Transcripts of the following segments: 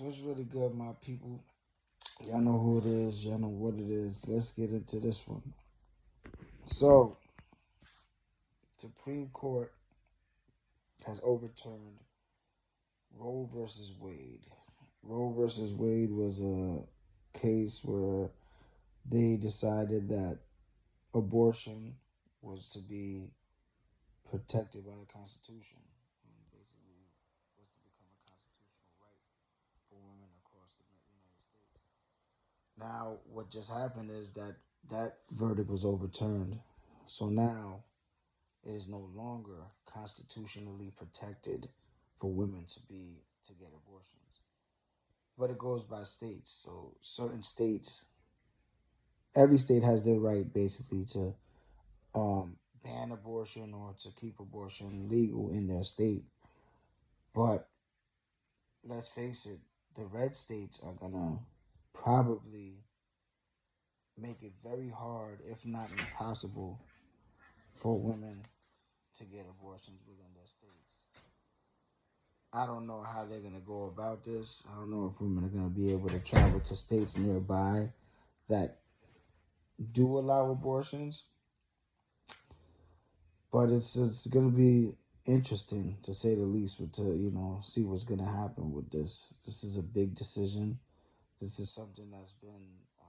What's really good, my people? Y'all know who it is. Y'all know what it is. Let's get into this one. So, Supreme Court has overturned Roe versus Wade. Roe versus Wade was a case where they decided that abortion was to be protected by the Constitution, and basically was to become a constitutional right for women across the United States. Now, what just happened is that that verdict was overturned. So now it is no longer constitutionally protected for women to get abortions. But it goes by states. So certain states, every state has their right basically to ban abortion or to keep abortion legal in their state. But let's face it, the red states are gonna probably make it very hard, if not impossible, for women to get abortions within their states. I don't know how they're going to go about this. I don't know if women are going to be able to travel to states nearby that do allow abortions, but it's going to be interesting to say the least. To see what's going to happen with this. This is a big decision. This is something that's been a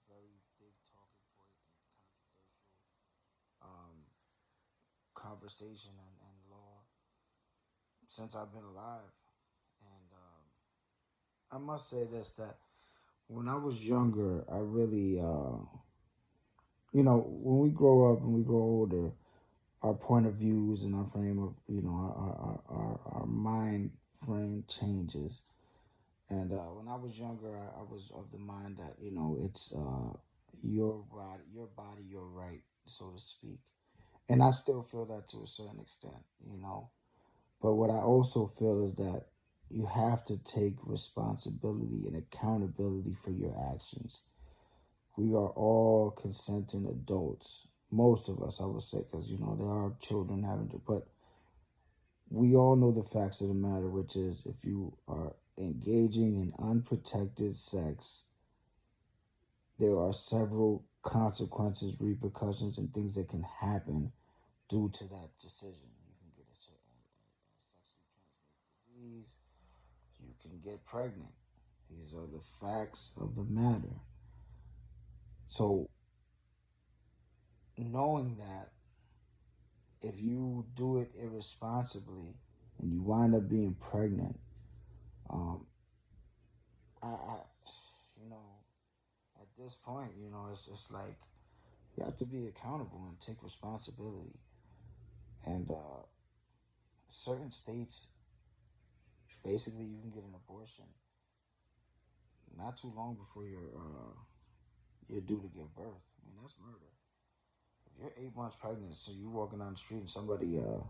very big talking point and controversial conversation and law since I've been alive. And I must say this, that when I was younger, I really, when we grow up and we grow older, our point of views and our frame of, our mind frame changes. And when I was younger, I was of the mind that, it's your body, your right, so to speak. And I still feel that to a certain extent. But what I also feel is that you have to take responsibility and accountability for your actions. We are all consenting adults. Most of us, I would say, because, there are children having to, but we all know the facts of the matter, which is if you are engaging in unprotected sex, there are several consequences, repercussions, and things that can happen due to that decision. You can get a sexually transmitted disease. You can get pregnant. These are the facts of the matter. So, knowing that if you do it irresponsibly and you wind up being pregnant, um, I you know, at this point, it's just like you have to be accountable and take responsibility. And certain states, basically, you can get an abortion not too long before you're due to give birth. I mean, that's murder. If you're 8 months pregnant, so you walking down the street and somebody, or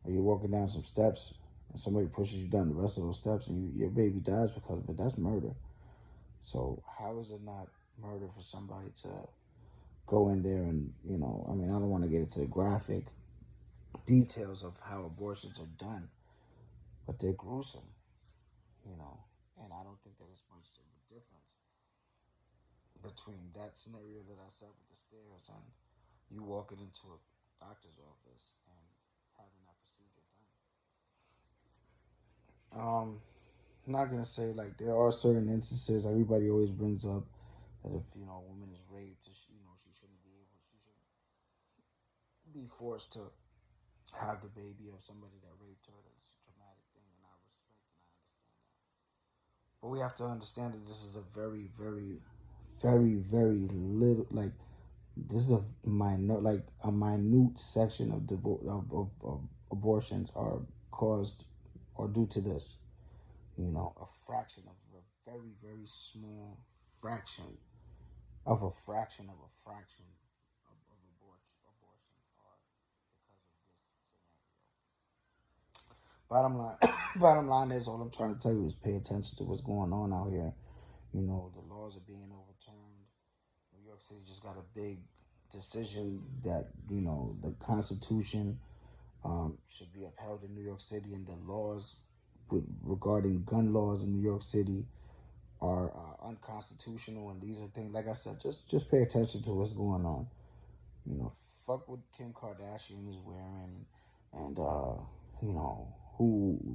you're walking down some steps and somebody pushes you down the rest of those steps and your baby dies because of it, that's murder. So how is it not murder for somebody to go in there and, I mean, I don't want to get into the graphic details of how abortions are done, but they're gruesome, you know, and I don't think that there's much of a difference between that scenario that I said with the stairs and you walking into a doctor's office and having that procedure done. I'm not gonna say like there are certain instances everybody always brings up that if a woman is raped, she shouldn't be able, she shouldn't be forced to have the baby of somebody that raped her. That's a traumatic thing, and I respect and I understand that. But we have to understand that this is a very, very, very, very little like this is a minute section of of abortions are caused or due to this. A fraction of a very, very small fraction of a fraction of a fraction of abortions are because of this scenario. Bottom line, bottom line is all I'm trying to tell you is pay attention to what's going on out here. The laws are being overturned. New York City just got a big decision that the Constitution should be upheld in New York City, and the laws regarding gun laws in New York City are unconstitutional, and these are things. Like I said, just pay attention to what's going on. You know, fuck what Kim Kardashian is wearing, and you know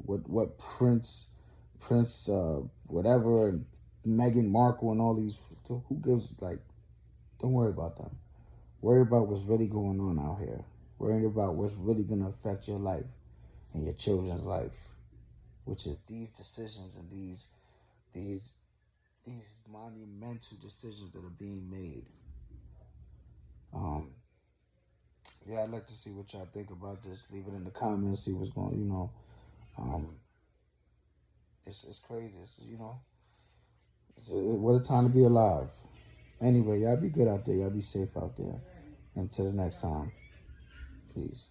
what Prince whatever, and Meghan Markle and all these. Who gives, like? Don't worry about them. Worry about what's really going on out here. Worry about what's really gonna affect your life and your children's life, which is these decisions and these these monumental decisions that are being made. Um, yeah, I'd like to see what y'all think about this. Leave it in the comments. See what's going. Um, it's crazy. What a time to be alive. Anyway, y'all be good out there. Y'all be safe out there. Until the next time, peace.